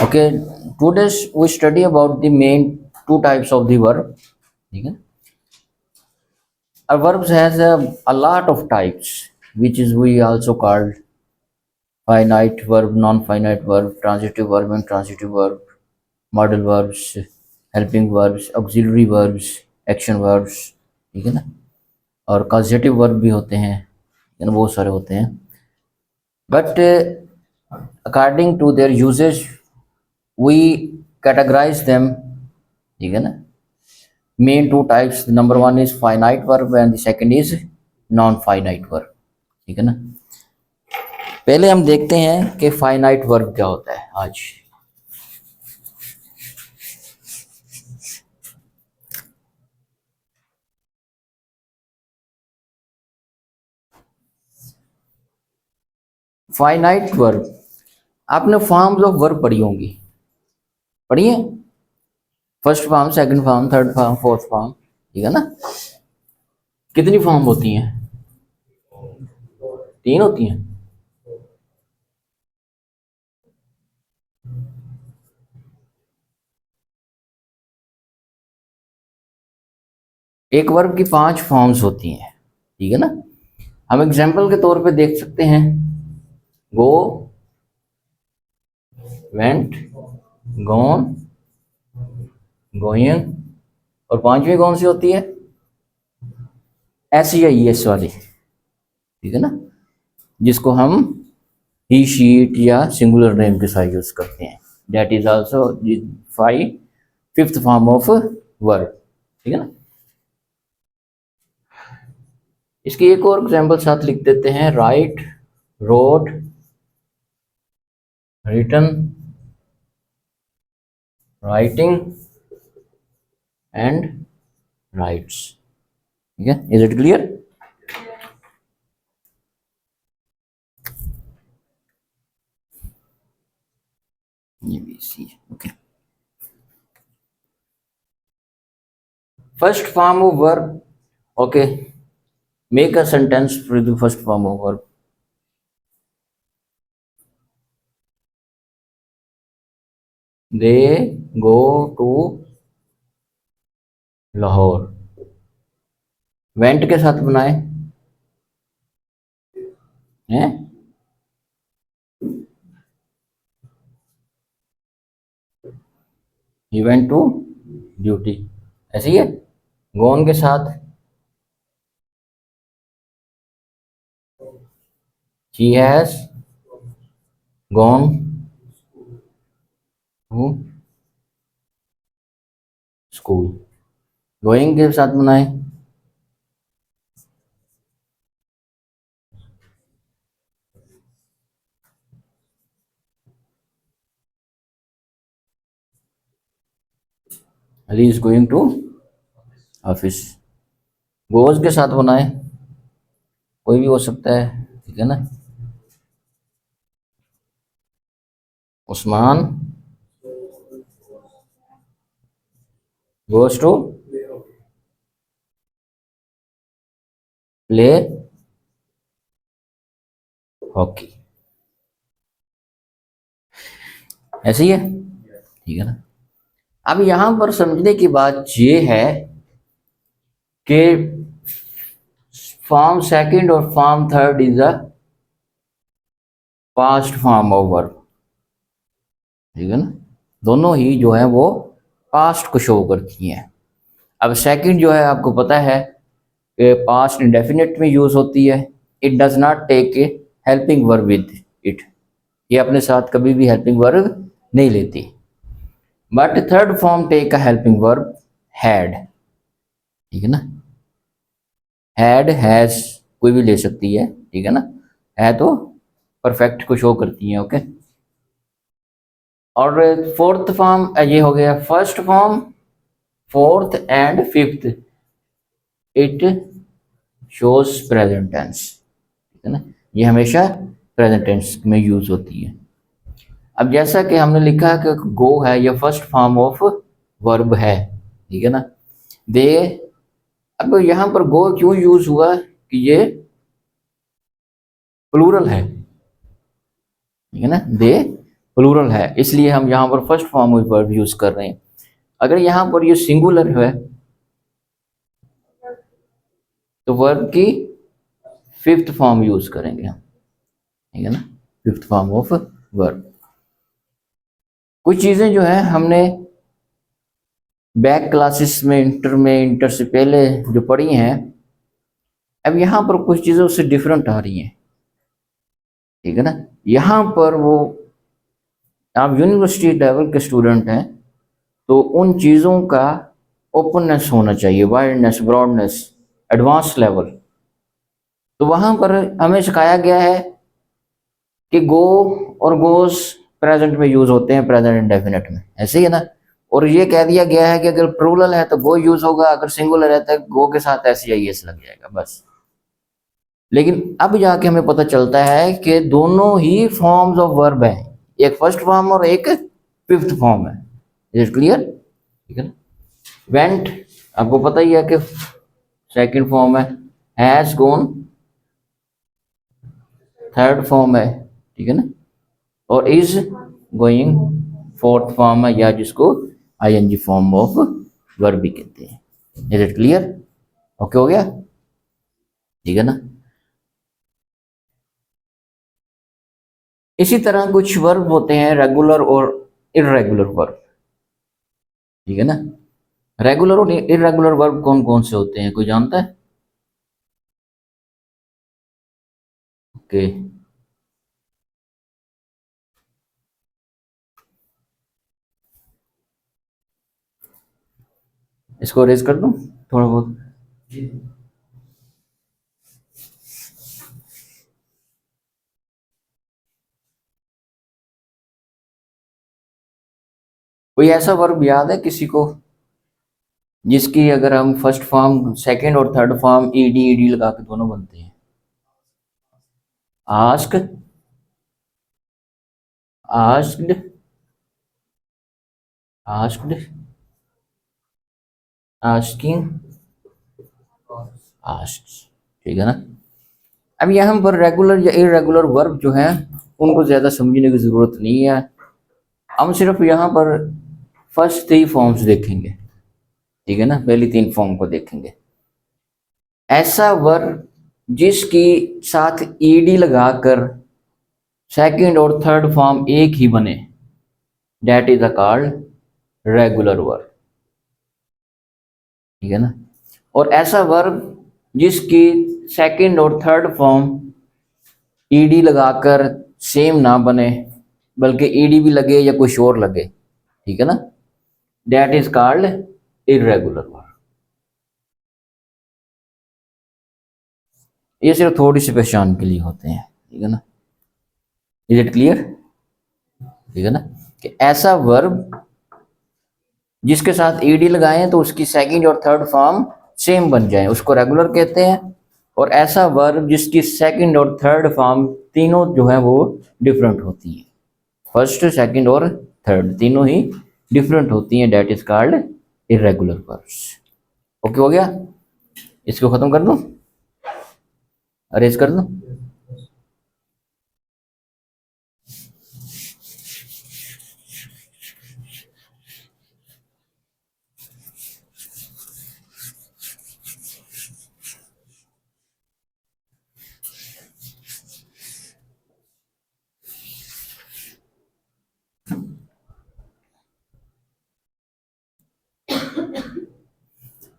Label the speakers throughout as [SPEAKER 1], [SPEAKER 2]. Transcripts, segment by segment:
[SPEAKER 1] Okay, today we study about the main two types of the verb. ठीक है. A verb has a lot of types, which is we also called finite verb, non-finite verb, transitive verb, and transitive verb, modal verbs, helping verbs, auxiliary verbs, action verbs. ठीक है ना. और causative verb भी होते हैं, ठीक है ना, बहुत सारे होते हैं. But according to their usage, we categorize them. ठीक है ना. Main two types, number one is finite verb and the second is non-finite verb. ठीक है ना. पहले हम देखते हैं कि फाइनाइट वर्ब क्या होता है आज. फाइनाइट वर्ब, आपने फॉर्म्स ऑफ वर्ब पढ़ी होंगी, पढ़िए. First form, second form, third form, fourth form. ठीक है ना. कितनी फॉर्म होती हैं? 3 होती हैं. एक वर्ब की 5 फॉर्म्स होती हैं. ठीक है ना. हम एग्जाम्पल के तौर पे देख सकते हैं. गो, वेंट, गॉन, गोइंग, और 5वीं कौन सी होती है? एस या ईएस वाली. ठीक है ना. जिसको हम ही, शीट या सिंगुलर नेम के साथ यूज करते हैं. That is also 5th form of verb. ठीक है ना. इसकी एक और एग्जाम्पल साथ लिख देते हैं. Write, wrote, written, writing and writes. ठीक है. Is it clear? Okay. First form of verb. Okay, make a sentence with the first form of verb. They go to Lahore. Went के साथ बनाए हैं. He went to duty. ऐसे ही है. Gone के साथ he has gone to school. Going के साथ बनाए Ali is going to office. Goes के साथ बनाए कोई भी हो सकता है. ठीक है ना. Usman goes to play hockey. ऐसे ही है. ठीक है ना. अब यहां पर समझने की बात ये है कि फॉर्म सेकंड और form third is a past form of verb. ठीक है ना. दोनों ही जो है वो पास्ट को शो करती हैं. अब सेकंड जो है आपको पता है कि पास्ट इंडेफिनिट में यूज होती है. It does not take a helping verb with it. ये अपने साथ कभी भी हेल्पिंग वर्ब नहीं लेती. But third form take a helping verb had. ठीक है ना. हैड, हैज कोई भी ले सकती है. ठीक है ना. है तो परफेक्ट को शो करती है. ओके. और फोर्थ फॉर्म ये हो गया. First form, fourth and fifth, it shows present tense. ठीक है ना. ये हमेशा प्रेजेंट टेंस में यूज होती है. अब जैसा कि हमने लिखा कि गो है, ये फर्स्ट फॉर्म ऑफ वर्ब है. ठीक है ना. दे, अब यहां पर गो क्यों यूज हुआ कि ये प्लूरल है. ठीक है ना. दे प्लूरल है, इसलिए हम यहाँ पर first form of verb use कर रहे हैं। अगर यहाँ पर ये सिंगुलर है तो वर्ब की फिफ्थ फॉर्म यूज करेंगे हम, ठीक है ना, फिफ्थ फॉर्म ऑफ वर्ब। कुछ चीजें जो है हमने बैक क्लासेस में, इंटर से पहले जो पढ़ी हैं, अब यहाँ पर कुछ चीजें उससे डिफरेंट आ रही हैं, ठीक है ना। यहाँ पर वो, आप यूनिवर्सिटी लेवल के स्टूडेंट हैं तो उन चीज़ों का ओपननेस होना चाहिए, वाइडनेस, ब्रॉडनेस, एडवांस लेवल। तो वहाँ पर हमें सिखाया गया है कि गो और गोस प्रेजेंट में यूज होते हैं, प्रेजेंट इंडेफिनिट में, ऐसे ही है ना। और ये कह दिया गया है कि अगर प्लूरल है तो गो यूज होगा, अगर सिंगुलर है तो गो के साथ ऐसे या एस लग जाएगा बस। लेकिन अब जाके हमें पता चलता है कि दोनों ही फॉर्म्स ऑफ वर्ब हैं, एक फर्स्ट फॉर्म और एक फिफ्थ फॉर्म है। Is it clear? ठीक है ना। वेंट आपको पता ही है कि सेकंड फॉर्म है, हैज गॉन थर्ड फॉर्म है, ठीक है ना, और इज गोइंग फोर्थ फॉर्म है, या जिसको आईएनजी फॉर्म ऑफ वर्ब भी कहते हैं। Is it clear? ओके हो गया, ठीक है ना। इसी तरह कुछ वर्ब होते हैं रेगुलर और इरेगुलर वर्ब, ठीक है ना। रेगुलर और इरेगुलर वर्ब कौन कौन से होते हैं, कोई जानता है? ओके, इसको रेज कर दूं थोड़ा बहुत। कोई ऐसा वर्ब याद है किसी को जिसकी अगर हम फर्स्ट फॉर्म, सेकंड और थर्ड फॉर्म ईडी ईडी लगा के दोनों बनते हैं? Ask, asked, asked, asking, asked, ठीक है ना। अब यहाँ पर रेगुलर या इरेगुलर वर्ब जो है उनको ज़्यादा समझने की ज़रूरत नहीं है, हम सिर्फ यहाँ पर फर्स्ट थ्री फॉर्म्स देखेंगे, ठीक है ना, पहली तीन फॉर्म को देखेंगे। ऐसा वर्ब जिसकी साथ ईडी लगाकर सेकंड और थर्ड फॉर्म एक ही बने, that is a called regular verb, ठीक है ना। और ऐसा वर्ब जिसकी सेकंड और थर्ड फॉर्म ईडी लगाकर सेम ना बने, बल्कि ईडी भी लगे या कुछ और लगे, ठीक है ना, that is called irregular verb. ये सिर्फ थोड़ी सी पहचान के लिए होते हैं, ठीक है ना। Is it clear? ठीक है ना, कि ऐसा वर्ब जिसके साथ ईडी लगाएं तो उसकी सेकंड और थर्ड फॉर्म सेम बन जाए, उसको रेगुलर कहते हैं। और ऐसा वर्ब जिसकी सेकंड और थर्ड फॉर्म तीनों जो है वो डिफरेंट होती है, फर्स्ट, सेकंड और थर्ड तीनों ही डिफरेंट होती हैं, that is called irregular verbs. Okay हो गया, इसको खत्म कर दूं, अरेज कर दूं।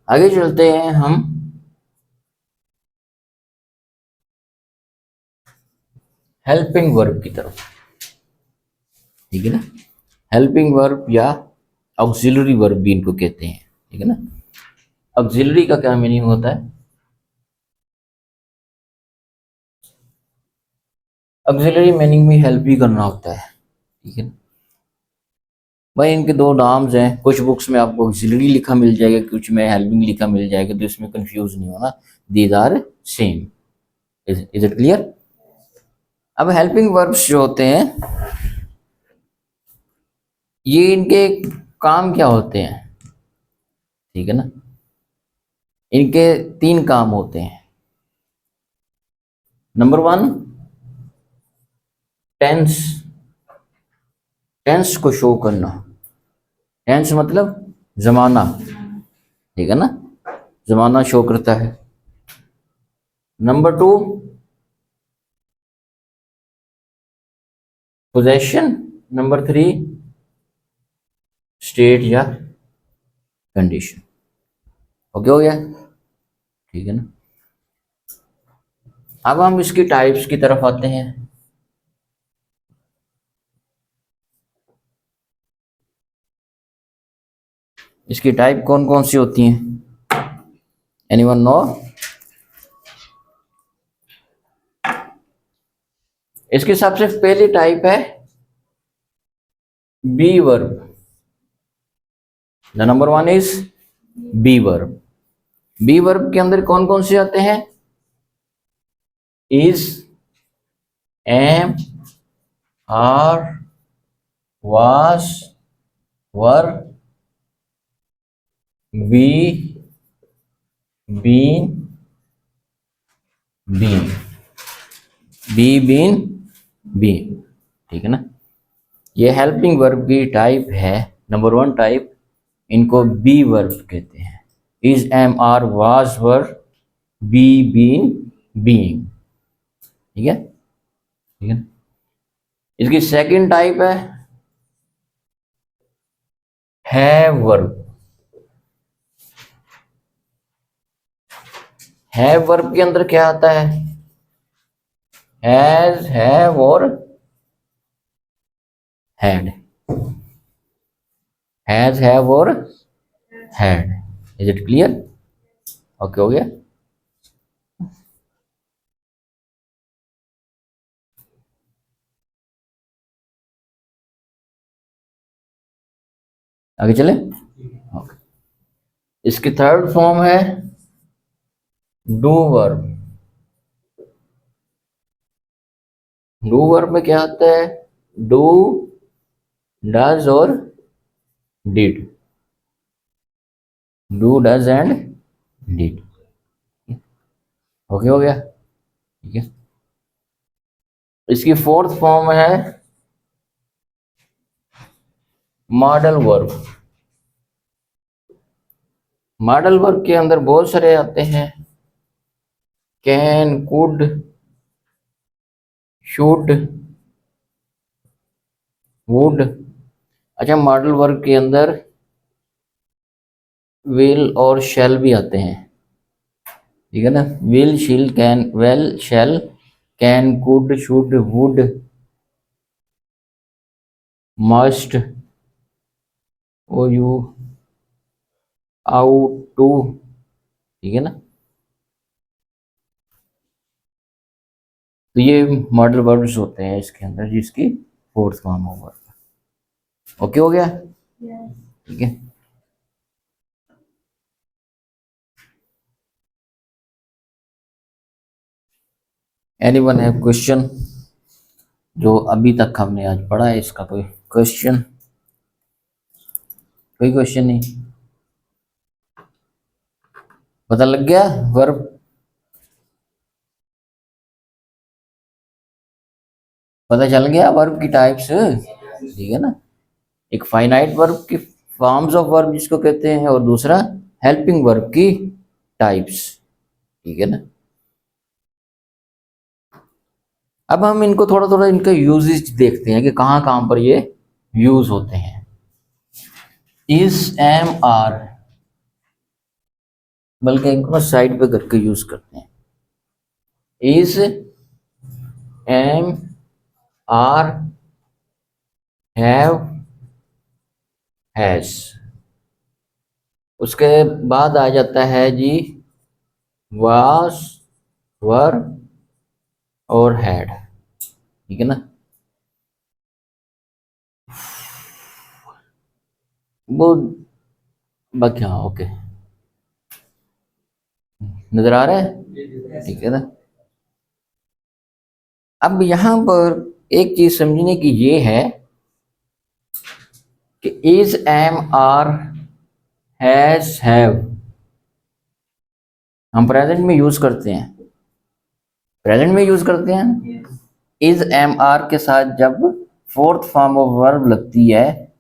[SPEAKER 1] आगे चलते हैं हम हेल्पिंग वर्ब की तरफ, ठीक है ना। हेल्पिंग वर्ब या ऑक्सिलरी वर्ब भी इनको कहते हैं, ठीक है ना। ऑक्सिलरी का क्या मीनिंग होता है? ऑक्सिलरी मीनिंग में हेल्प ही करना होता है, ठीक है ना। भाई इनके दो नाम्स हैं, कुछ बुक्स में आपको ऑक्सिलरी लिखा मिल जाएगा, कुछ में हेल्पिंग लिखा मिल जाएगा, तो इसमें कंफ्यूज नहीं होना, these are same. Is it clear? अब हेल्पिंग वर्ब्स जो होते हैं ये इनके काम क्या होते हैं, ठीक है ना। इनके तीन काम होते हैं। नंबर वन, टेंस, टेंस को शो करना, टेंस मतलब जमाना, ठीक है ना, जमाना शो करता है। नंबर 2 पोजेशन, नंबर 3 स्टेट या कंडीशन। ओके हो गया, ठीक है ना। अब हम इसकी टाइप्स की तरफ आते हैं। इसकी टाइप कौन कौन सी होती हैं, एनीवन नो? इसकी सबसे पहली टाइप है be verb. The number 1 is be verb. Be verb के अंदर कौन कौन से आते हैं? Is, am, are, was, were, be, been, been, be, been, been, ठीक है ना। ये हेल्पिंग वर्ब की टाइप है, नंबर 1 टाइप, इनको बी वर्ब कहते हैं। Is, am, are, was, were, be, been, being, ठीक है, ठीक है। इसकी सेकंड टाइप है हैव वर्ब। हैव वर्ब के अंदर क्या आता है? हैज, हैव और हैड, हैज, हैव और had. Is it clear? Okay हो गया। आगे चले। ओके। इसकी थर्ड फॉर्म है डू वर्ब। डू वर्ब में क्या आता है? डू, डज और did. Do, does and did. Okay हो गया, ठीक है। इसकी फोर्थ फॉर्म है मॉडल वर्ब। मॉडल वर्ब के अंदर बहुत सारे आते हैं, कैन, कुड, शुड, वुड। अच्छा, मॉडल वर्ब के अंदर विल और शैल भी आते हैं, ठीक है ना। Will, shall, can, well, shall, can, could, should, would, must, ओ यू, आउट टू, ठीक है ना। तो ये मॉडल वर्ब्स होते हैं इसके अंदर, जिसकी फोर्थ फॉर्म होगा। ओके हो गया, ठीक है। Anyone have question? जो अभी तक हमने आज पढ़ा है इसका कोई क्वेश्चन? कोई क्वेश्चन नहीं? पता लग गया वर्ब? पता चल गया वर्ब की टाइप्स, ठीक है ना। एक फाइनाइट वर्ब की फॉर्म्स ऑफ वर्ब जिसको कहते हैं, और दूसरा हेल्पिंग वर्ब की टाइप्स, ठीक है ना। अब हम इनको थोड़ा थोड़ा इनका यूजेज देखते हैं कि कहाँ कहाँ पर ये यूज होते हैं। इज, एम, आर, बल्कि इनको साइड पे करके यूज करते हैं। Is, am, are, have, has. उसके बाद आ जाता है जी वाज, वर और हैड, ठीक है ना। वो बाकी, हाँ ओके, नजर आ रहा है, ठीक है ना। अब यहां पर एक चीज समझने की ये है कि is, am, are, has, have हम प्रेजेंट में यूज करते हैं, प्रेजेंट में यूज करते हैं। इज, एम, आर के साथ जब फोर्थ फॉर्म ऑफ वर्ब लगती है,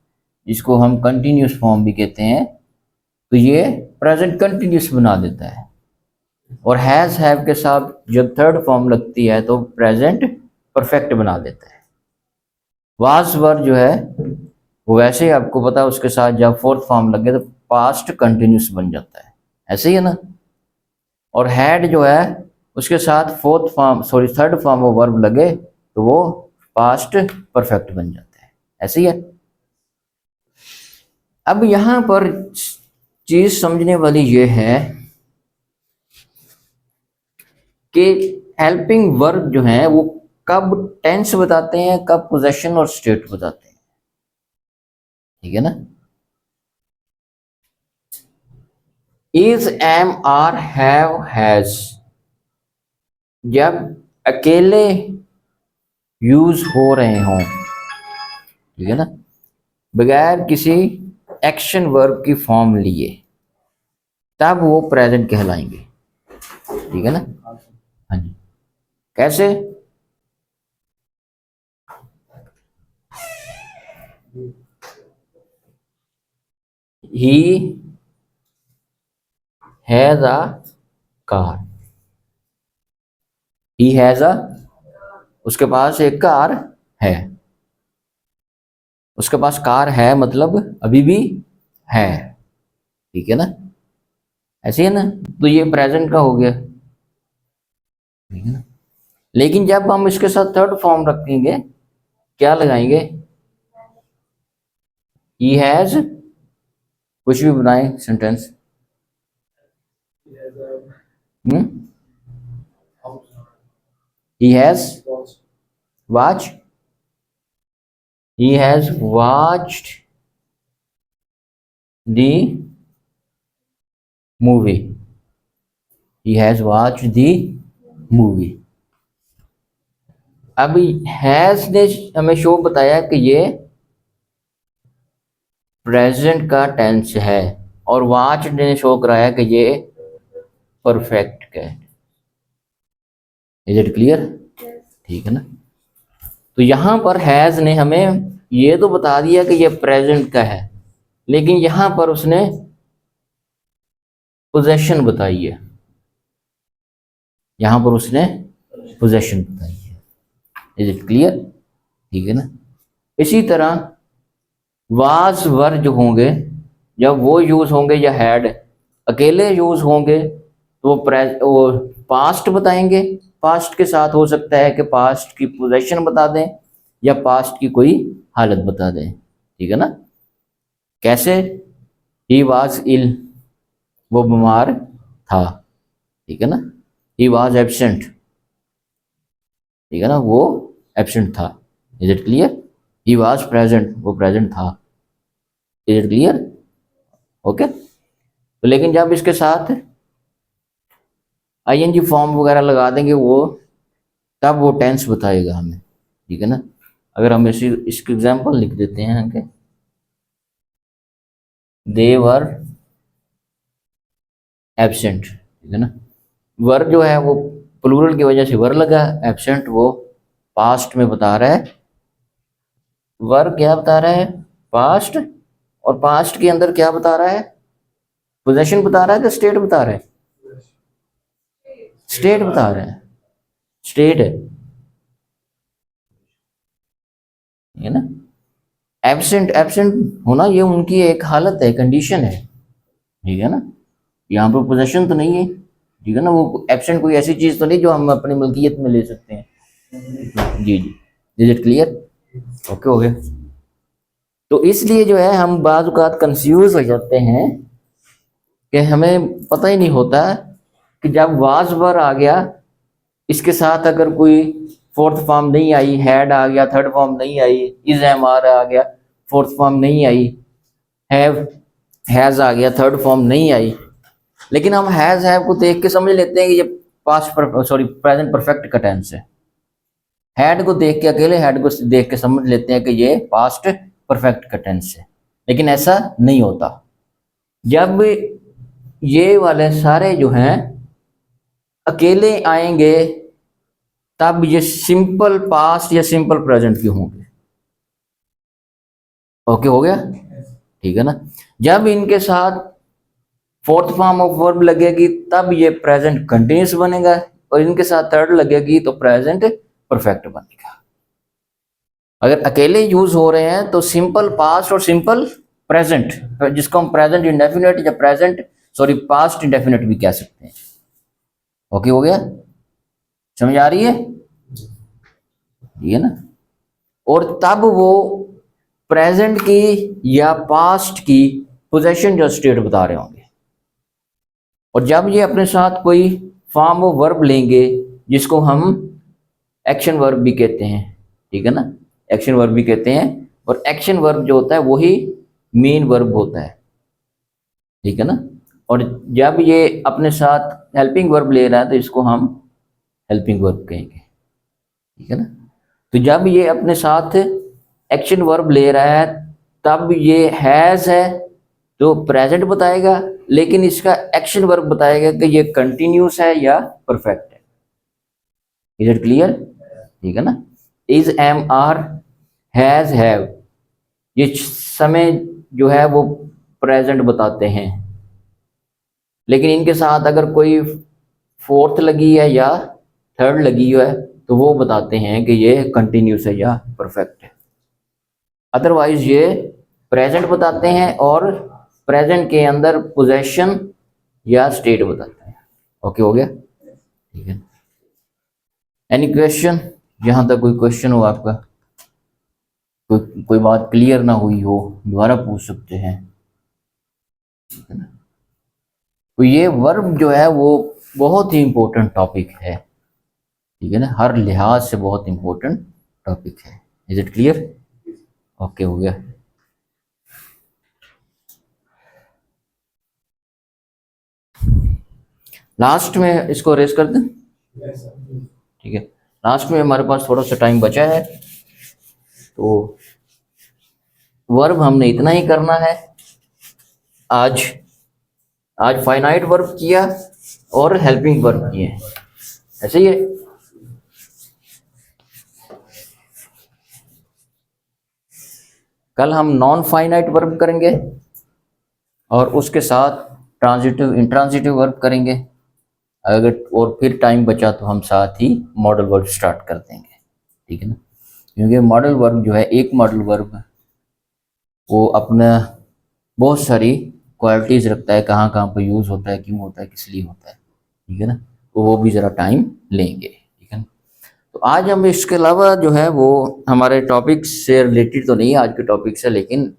[SPEAKER 1] जिसको हम कंटिन्यूस फॉर्म भी कहते हैं, तो ये प्रेजेंट कंटिन्यूस बना देता है। और हैज़ हैव के साथ जब थर्ड फॉर्म लगती है तो प्रेजेंट परफेक्ट बना देता है। वाज वर जो है वो वैसे ही आपको पता है, उसके साथ जब फोर्थ फॉर्म लगे तो पास्ट कंटिन्यूस बन जाता है, ऐसे ही है ना। और हैड जो है उसके साथ थर्ड फॉर्म ऑफ वर्ब लगे तो वो पास्ट परफेक्ट बन जाता है, ऐसे ही है। अब यहां पर चीज समझने वाली ये है कि हेल्पिंग वर्ब जो है वो कब टेंस बताते हैं, कब पोजेशन और स्टेट बताते हैं, ठीक है ना। Is, am, are, have, has जब अकेले यूज हो रहे हों, ठीक है ना, बगैर किसी एक्शन वर्ब की फॉर्म लिए, तब वो प्रेजेंट कहलाएंगे, ठीक है ना। हाँ जी, कैसे? He has a car, he has a, उसके पास एक कार है, उसके पास कार है मतलब अभी भी है, ठीक है ना, ऐसे है ना। तो ये प्रेजेंट का हो गया, ठीक है ना। लेकिन जब हम इसके साथ थर्ड फॉर्म रखेंगे, क्या लगाएंगे? ही हैज, कुछ भी बनाए sentence, he has watch, he has watched the movie, he has watched the movie। अभी हैज ने हमें शो बताया कि ये प्रेजेंट का टेंस है, और वॉच ने शो कराया कि ये परफेक्ट का है। Is it clear? ठीक है ना। तो यहां पर हैज ने हमें ये तो बता दिया कि ये प्रेजेंट का है, लेकिन यहां पर उसने पोजेशन बताई है, यहां पर उसने पोजेशन बताई है। Is it clear? ठीक है ना। इसी तरह वाज वर जो होंगे, जब वो यूज होंगे या हैड अकेले यूज होंगे तो वो पास्ट बताएंगे। पास्ट के साथ हो सकता है कि पास्ट की पोजीशन बता दें या पास्ट की कोई हालत बता दें, ठीक है ना। कैसे? ही वाज इल, वो बीमार था, ठीक है ना। ही वाज एब्सेंट, ठीक है ना, वो एब्सेंट था। Is it clear? He was present, वो प्रेजेंट था। Is it clear? ओके। तो लेकिन जब इसके साथ आईएनजी फॉर्म वगैरह लगा देंगे वो, तब वो टेंस बताएगा हमें, ठीक है ना। अगर हम इसकी एग्जांपल लिख देते हैं कि दे वर एब्सेंट, ठीक है ना। वर जो है वो प्लूरल की वजह से वर लगा, एब्सेंट वो पास्ट में बता रहा है। वर क्या बता रहा है? पास्ट। और पास्ट के अंदर क्या बता रहा है? पोजेशन बता रहा है कि स्टेट बता रहा है? स्टेट बता रहा है, स्टेट है ना। एब्सेंट, एब्सेंट होना ये उनकी एक हालत है, कंडीशन है, ठीक है ना। यहाँ पर पोजेशन तो नहीं है, ठीक है ना। वो एब्सेंट कोई ऐसी चीज तो नहीं जो हम अपनी मलकियत में ले सकते हैं। जी जी, इज इट क्लियर? ओके, हो गया। तो इसलिए जो है हम बाज़ औक़ात कंफ्यूज हो जाते हैं कि हमें पता ही नहीं होता कि जब वाज वर आ गया, इसके साथ अगर कोई फोर्थ फॉर्म नहीं आई, हैड आ गया, थर्ड फॉर्म नहीं आई, इज एम आर आ गया, फोर्थ फॉर्म नहीं आई, हैव हैज आ गया, थर्ड फॉर्म नहीं आई, लेकिन हम हैज हैव को देख के समझ लेते हैं कि ये पास्ट पर सॉरी प्रेजेंट परफेक्ट का टेंस है। हैड को देख के, अकेले हैड को देख के समझ लेते हैं कि ये पास्ट परफेक्ट का टेंस है, लेकिन ऐसा नहीं होता। जब ये वाले सारे जो हैं अकेले आएंगे तब ये सिंपल पास्ट या सिंपल प्रेजेंट के होंगे, ओके हो गया, ठीक है ना। जब इनके साथ फोर्थ फॉर्म ऑफ वर्ब लगेगी तब ये प्रेजेंट कंटिन्यूस बनेगा, और इनके साथ थर्ड लगेगी तो प्रेजेंट परफेक्ट बनेगा। अगर अकेले यूज हो रहे हैं तो सिंपल पास्ट और सिंपल प्रेजेंट, जिसको हम प्रेजेंट इंडेफिनिट या प्रेजेंट सॉरी पास्ट इंडेफिनिट भी कह सकते हैं। ओके हो गया, समझ आ रही है, ठीक है ना। और तब वो प्रेजेंट की या पास्ट की पोजेशन जो स्टेट बता रहे होंगे। और जब ये अपने साथ कोई फॉर्म ऑफ वर्ब लेंगे जिसको हम एक्शन वर्ब भी कहते हैं, ठीक है ना, एक्शन वर्ब भी कहते हैं, और एक्शन वर्ब जो होता है वही मेन वर्ब होता है, ठीक है ना। और जब ये अपने साथ हेल्पिंग वर्ब ले रहा है तो इसको हम हेल्पिंग वर्ब कहेंगे, ठीक है ना। तो जब ये अपने साथ एक्शन वर्ब ले रहा है तब ये हैज है तो प्रेजेंट बताएगा, लेकिन इसका एक्शन वर्ब बताएगा कि ये कंटिन्यूस है या परफेक्ट है। इज इट क्लियर, ठीक है ना। Is, am, are, has, have, ये समय जो है वो प्रेजेंट बताते हैं, लेकिन इनके साथ अगर कोई फोर्थ लगी है या थर्ड लगी है तो वो बताते हैं कि ये कंटिन्यूस है या परफेक्ट है। अदरवाइज ये प्रेजेंट बताते हैं और प्रेजेंट के अंदर पोजेशन या स्टेट बताते हैं। ओके हो गया, ठीक है। एनी क्वेश्चन, जहां तक कोई क्वेश्चन हो आपका, कोई बात क्लियर ना हुई हो दोबारा पूछ सकते हैं, ठीक है ना। तो ये वर्ब जो है वो बहुत ही इंपॉर्टेंट टॉपिक है, ठीक है ना, हर लिहाज से बहुत इंपॉर्टेंट टॉपिक है। इज इट क्लियर, ओके हो गया। लास्ट में इसको रेस कर दें, ठीक है। लास्ट में हमारे पास थोड़ा सा टाइम बचा है तो वर्ब हमने इतना ही करना है आज। आज फाइनाइट वर्ब किया और हेल्पिंग वर्ब किए, ऐसे ही है। कल हम नॉन फाइनाइट वर्ब करेंगे और उसके साथ ट्रांजिटिव इंट्रांजिटिव वर्ब करेंगे। अगर और फिर टाइम बचा तो हम साथ ही मॉडल वर्ब स्टार्ट कर देंगे, ठीक है ना। क्योंकि मॉडल वर्ब जो है, एक मॉडल वर्ब वो अपना बहुत सारी क्वालिटीज रखता है, कहाँ कहाँ पर यूज़ होता है, क्यों होता है, किस लिए होता है, ठीक है ना। तो वो भी ज़रा टाइम लेंगे, ठीक है ना। तो आज हम इसके अलावा जो है वो हमारे टॉपिक से रिलेटेड तो नहीं आज के टॉपिक से, लेकिन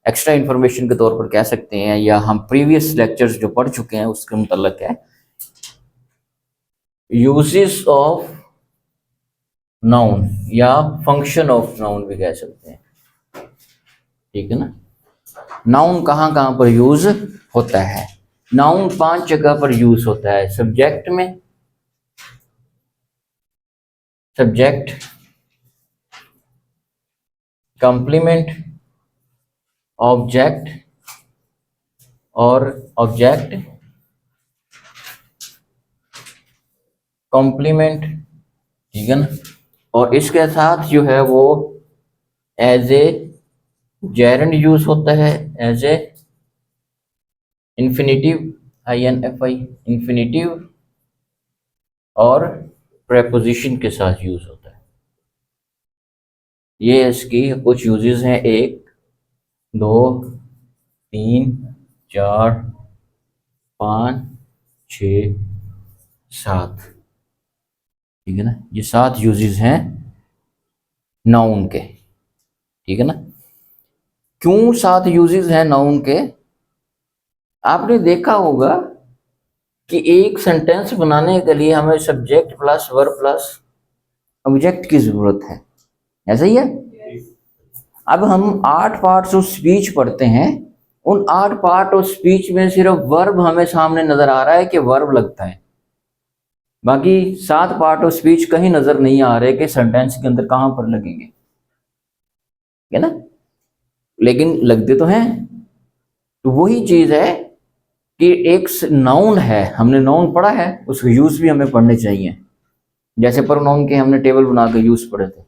[SPEAKER 1] एक्स्ट्रा इन्फॉर्मेशन के तौर पर कह सकते हैं, या हम प्रीवियस लेक्चर्स जो पढ़ चुके हैं उसके मुतल्लिक है। यूजेस ऑफ नाउन या फंक्शन ऑफ नाउन भी कह सकते हैं, ठीक है ना। नाउन कहाँ कहाँ पर यूज होता है। नाउन 5 जगह पर यूज होता है। सब्जेक्ट में, सब्जेक्ट, कंप्लीमेंट, ऑब्जेक्ट और ऑब्जेक्ट, कॉम्प्लीमेंट, ठीक है ना। और इसके साथ जो है वो एज ए जेरेंड यूज होता है, as a infinitive, INFI infinitive, और प्रेपोजिशन के साथ यूज होता है। ये इसकी कुछ यूजेस हैं, 1 2 3 4 5 6 7, ठीक है ना। ये 7 यूजेस हैं नाउन के, ठीक है ना। क्यों 7 यूजेस हैं नाउन के? आपने देखा होगा कि एक सेंटेंस बनाने के लिए हमें subject plus verb plus object की जरूरत है, ऐसा ही है। अब हम 8 पार्ट्स ऑफ स्पीच पढ़ते हैं, उन 8 पार्ट ऑफ स्पीच में सिर्फ वर्ब हमें सामने नजर आ रहा है कि वर्ब लगता है, बाकी 7 पार्ट ऑफ स्पीच कहीं नजर नहीं आ रहे कि सेंटेंस के अंदर कहां पर लगेंगे, है ना। लेकिन लगते तो हैं। तो वही चीज है कि एक नाउन है, हमने नाउन पढ़ा है, उसके यूज भी हमें पढ़ने चाहिए। जैसे प्रोनाउन के हमने टेबल बना के यूज पढ़े थे,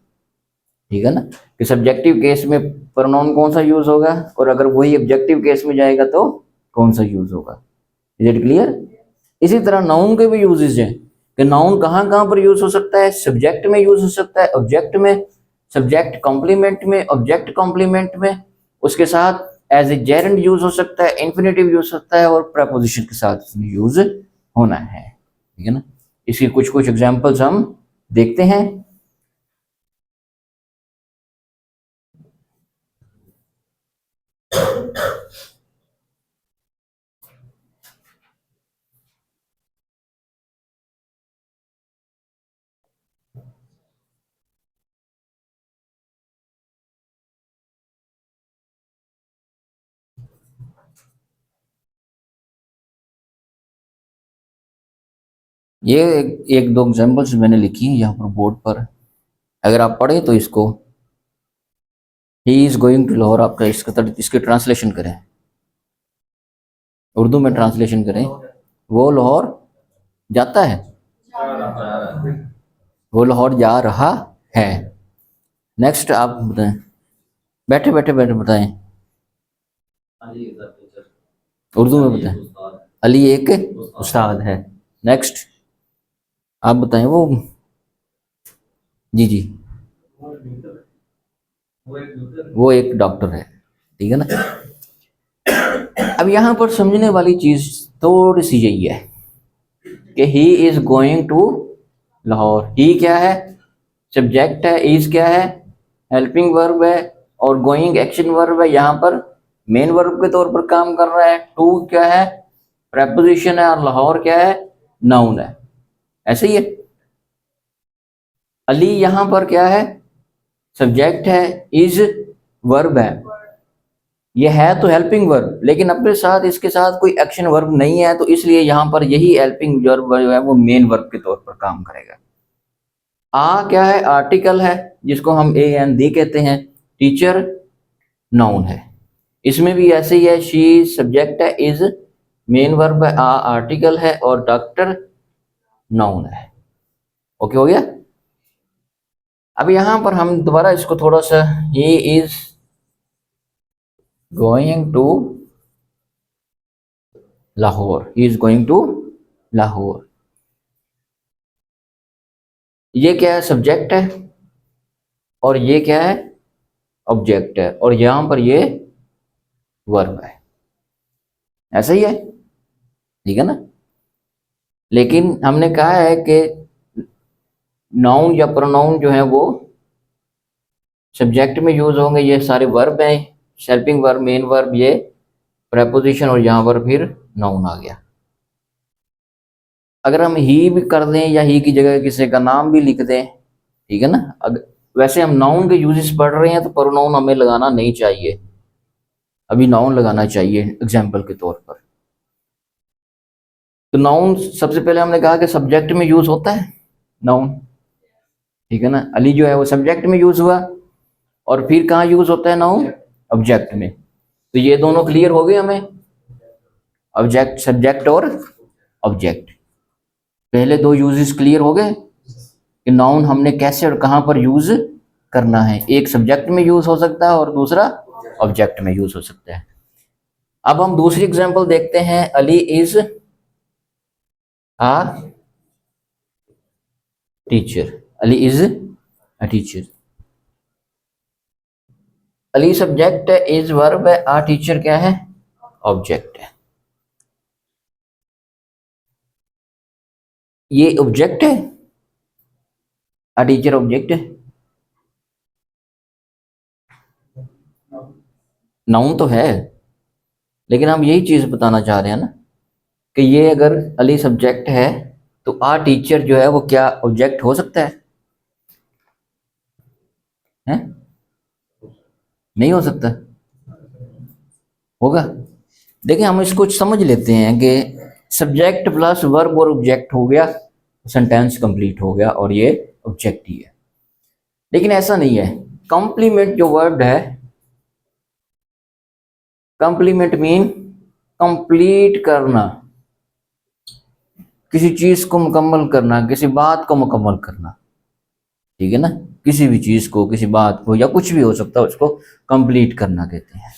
[SPEAKER 1] ठीक है ना, कि सब्जेक्टिव केस में प्रोनाउन कौन सा यूज होगा और अगर वही ऑब्जेक्टिव केस में जाएगा तो कौन सा यूज होगा। Is it clear? इसी तरह नाउन के भी यूजेस हैं कि नाउन कहाँ कहाँ पर यूज हो सकता है। सब्जेक्ट में यूज हो सकता है, ऑब्जेक्ट में, सब्जेक्ट कॉम्प्लीमेंट में, ऑब्जेक्ट कॉम्प्लीमेंट में, उसके साथ एज ए जेरेंड यूज हो सकता है, इन्फिनेटिव यूज हो सकता है और प्रेपोजिशन के साथ इसमें यूज होना है। ठीक है ना, इसकी कुछ कुछ एग्जांपल्स हम देखते हैं। ये एक दो एग्जांपल्स मैंने लिखी है यहाँ पर बोर्ड पर, अगर आप पढ़े तो इसको। He is going to Lahore, आपका इसके ट्रांसलेशन करें, उर्दू में ट्रांसलेशन करें। वो लाहौर जाता है, वो लाहौर जा रहा है। नेक्स्ट आप बताएं, बैठे बैठे बैठे बताएं, उर्दू में बताएं। अली एक उस्ताद है। नेक्स्ट आप बताएं, वो जी जी, वो एक डॉक्टर है। ठीक है ना, अब यहाँ पर समझने वाली चीज थोड़ी सी यही है कि he is going to Lahore. He क्या है? सब्जेक्ट है। इज क्या है? हेल्पिंग वर्ब है। और गोइंग एक्शन वर्ब है, यहाँ पर मेन वर्ब के तौर पर काम कर रहा है। टू क्या है? प्रेपोजिशन है। और लाहौर क्या है? नाउन है। ऐसे ही है। अली यहाँ पर क्या है? सब्जेक्ट है। इज वर्ब है। ये है तो हेल्पिंग वर्ब, लेकिन अपने साथ इसके साथ कोई एक्शन वर्ब नहीं है, तो इसलिए यहाँ पर यही हेल्पिंग वर्ब जो है वो मेन वर्ब के तौर पर काम करेगा। आ क्या है? आर्टिकल है, जिसको हम ए एन दी कहते हैं। टीचर नाउन है। इसमें भी ऐसे ही है। शी सब्जेक्ट है, इज मेन वर्ब है, आ आर्टिकल है और डॉक्टर नाउन है। ओके, हो गया। अब यहां पर हम दोबारा इसको थोड़ा सा, he is going to Lahore, he is going to Lahore. ये क्या है? सब्जेक्ट है। और ये क्या है? ऑब्जेक्ट है। और यहां पर ये वर्ब है। ऐसा ही है, ठीक है ना। लेकिन हमने कहा है कि नाउन या प्रोनाउन जो है वो सब्जेक्ट में यूज होंगे। ये सारे वर्ब हैं, हेल्पिंग वर्ब, मेन वर्ब, ये प्रेपोजिशन, और यहाँ पर फिर नाउन आ गया। अगर हम ही भी कर दें या ही की जगह किसी का नाम भी लिख दें, ठीक है ना। अगर वैसे हम नाउन के यूजेस पढ़ रहे हैं तो प्रोनाउन हमें लगाना नहीं चाहिए, अभी नाउन लगाना चाहिए एग्जाम्पल के तौर पर। तो नाउन सबसे पहले हमने कहा कि सब्जेक्ट में यूज होता है नाउन, ठीक है ना। अली जो है वो सब्जेक्ट में यूज हुआ। और फिर कहाँ यूज होता है नाउन? ऑब्जेक्ट में। तो ये दोनों क्लियर हो गए हमें, ऑब्जेक्ट, सब्जेक्ट और ऑब्जेक्ट। पहले दो यूजेस क्लियर हो गए कि नाउन हमने कैसे और कहाँ पर यूज करना है। एक सब्जेक्ट में यूज हो सकता है और दूसरा ऑब्जेक्ट में यूज हो सकता है। अब हम दूसरी एग्जांपल देखते हैं। Ali is a teacher, Ali is a teacher. Ali subject है, इज वर्ब है, आ टीचर क्या है? ऑब्जेक्ट है। ये ऑब्जेक्ट है, आ टीचर ऑब्जेक्ट है। नाउन तो है, लेकिन हम यही चीज बताना चाह रहे हैं ना कि ये अगर अली सब्जेक्ट है तो आ टीचर जो है वो क्या ऑब्जेक्ट हो सकता है? नहीं हो सकता, होगा। देखिए हम इसको समझ लेते हैं कि सब्जेक्ट प्लस वर्ब और ऑब्जेक्ट हो गया, सेंटेंस कंप्लीट हो गया और ये ऑब्जेक्ट ही है। लेकिन ऐसा नहीं है। कॉम्प्लीमेंट जो वर्ड है, कॉम्प्लीमेंट मीन कंप्लीट करना, किसी चीज को मुकम्मल करना, किसी बात को मुकम्मल करना। ठीक है ना, किसी भी चीज को, किसी बात को, या कुछ भी हो सकता है, उसको कंप्लीट करना कहते हैं।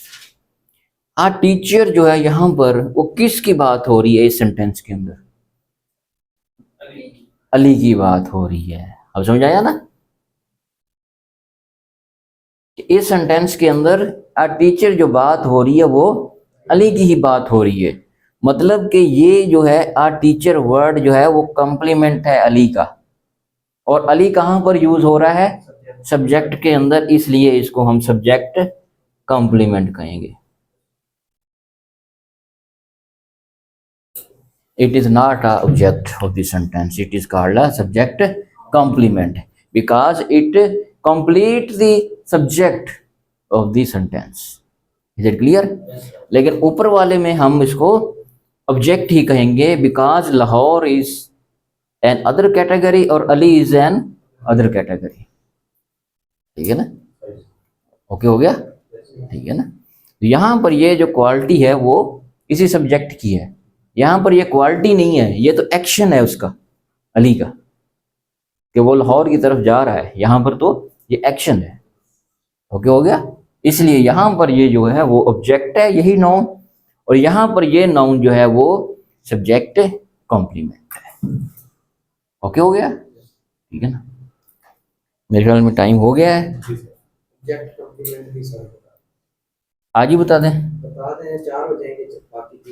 [SPEAKER 1] आ टीचर जो है यहाँ पर वो किसकी बात हो रही है इस सेंटेंस के अंदर? अली की बात हो रही है। अब समझ आया ना? इस सेंटेंस के अंदर आ टीचर जो बात हो रही है वो अली की ही बात हो रही है। मतलब कि ये जो है आ टीचर वर्ड जो है वो कॉम्प्लीमेंट है अली का, और अली कहाँ पर यूज हो रहा है? सब्जेक्ट के अंदर, इसलिए इसको हम सब्जेक्ट कॉम्प्लीमेंट कहेंगे। It is not a object of the sentence. It is called a subject complement because it completes the subject of the sentence. Is it clear? लेकिन ऊपर वाले में हम इसको ऑब्जेक्ट ही कहेंगे because Lahore is an other category और Ali is an other category. ठीक है ना? ओके हो गया? ठीक है ना? तो यहाँ पर ये जो क्वालिटी है वो इसी सब्जेक्ट की है। यहाँ पर ये क्वालिटी नहीं है, ये तो एक्शन है उसका, अली का, कि वो लाहौर की तरफ जा रहा है। यहाँ पर तो ये एक्शन है। ओके हो गया? इसलिए यहाँ पर ये जो है वो ऑब्जेक्ट है, यही नाउन, और यहाँ पर ये नाउन जो है वो सब्जेक्ट कॉम्प्लीमेंट है। ओके हो गया? ठीक है ना? मेरे ख्याल में टाइम हो गया है। आज ही बता दें? 4 हो जाएंगे।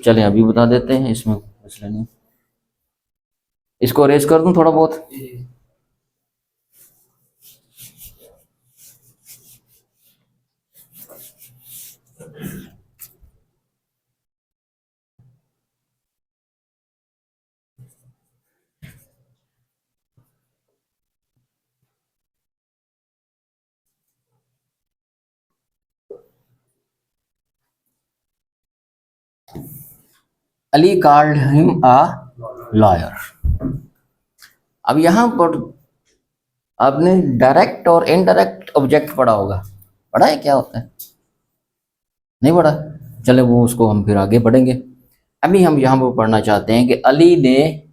[SPEAKER 1] चलें अभी बता देते हैं, इसमें मसला नहीं। इसको अरेज कर दूं थोड़ा बहुत? Ali called him a lawyer. अब यहां पर आपने डायरेक्ट और इनडायरेक्ट ऑब्जेक्ट पढ़ा होगा। पढ़ा है क्या होता है? नहीं पढ़ा? चले वो उसको हम फिर आगे पढ़ेंगे। अभी हम यहां पर पढ़ना चाहते हैं कि अली ने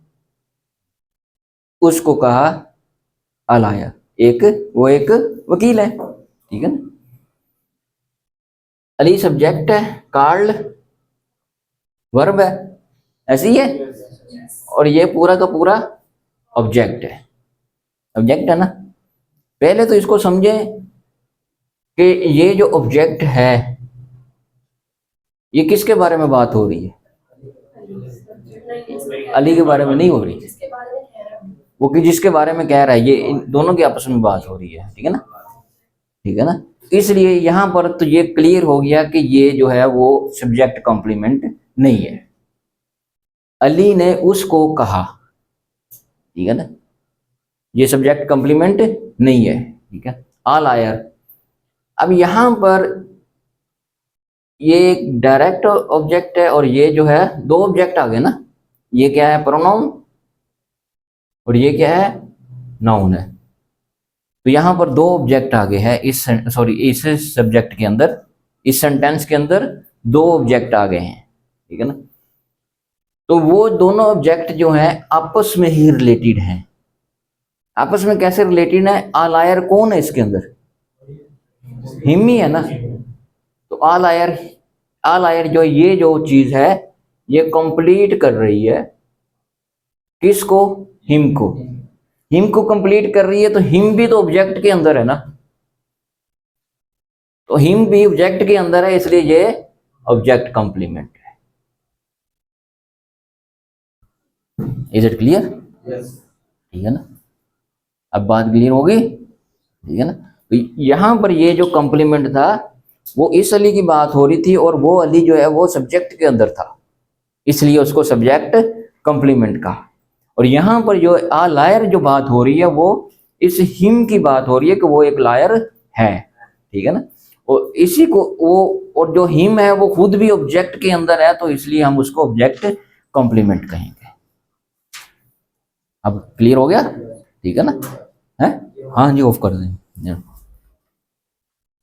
[SPEAKER 1] उसको कहा अलाया। वो एक वकील है, ठीक है ना? अली सब्जेक्ट है, कॉल्ड वर्ब है, ऐसी है, और ये पूरा का पूरा ऑब्जेक्ट है। ऑब्जेक्ट है ना? पहले तो इसको समझें कि ये जो ऑब्जेक्ट है ये किसके बारे में बात हो रही है? अली के बारे में नहीं हो रही, वो कि जिसके बारे में कह रहा है, ये इन दोनों की आपस में बात हो रही है। ठीक है ना? ठीक है ना? इसलिए यहां पर तो ये क्लियर हो गया कि ये जो है वो सब्जेक्ट कॉम्प्लीमेंट नहीं है। अली ने उसको कहा, ठीक है ना? ये सब्जेक्ट कॉम्प्लीमेंट नहीं है। ठीक है? ऑल आयर। अब यहां पर ये एक डायरेक्ट ऑब्जेक्ट है और ये जो है दो ऑब्जेक्ट आ गए ना। ये क्या है? प्रोनाउन, और ये क्या है? नाउन है। तो यहां पर दो ऑब्जेक्ट आ गए हैं इस सब्जेक्ट के अंदर, इस सेंटेंस के अंदर दो ऑब्जेक्ट आ गए हैं। ठीक है ना? तो वो दोनों ऑब्जेक्ट जो हैं आपस में ही रिलेटेड हैं। आपस में कैसे रिलेटेड है? ऑल आयर कौन है इसके अंदर? हिम ही है ना। तो ऑल आयर जो ये जो चीज है ये कंप्लीट कर रही है किसको? हिम को। हिम को कंप्लीट कर रही है, तो हिम भी तो ऑब्जेक्ट के अंदर है ना। तो हिम भी ऑब्जेक्ट के अंदर है, इसलिए ये ऑब्जेक्ट कॉम्प्लीमेंट है। Is it clear? ठीक है ना? अब बात क्लियर होगी? ठीक है ना? तो यहां पर ये जो कॉम्प्लीमेंट था वो इस अली की बात हो रही थी, और वो अली जो है वो सब्जेक्ट के अंदर था, इसलिए उसको सब्जेक्ट कॉम्प्लीमेंट का। और यहां पर जो आ लायर जो बात हो रही है वो इस हिम की बात हो रही है कि वो एक लायर है। ठीक है ना? और इसी को वो, और जो हिम है वो खुद भी ऑब्जेक्ट के अंदर है, तो इसलिए हम उसको ऑब्जेक्ट कॉम्प्लीमेंट कहेंगे। अब क्लियर हो गया? ठीक है ना? है? हाँ जी, ऑफ कर दें।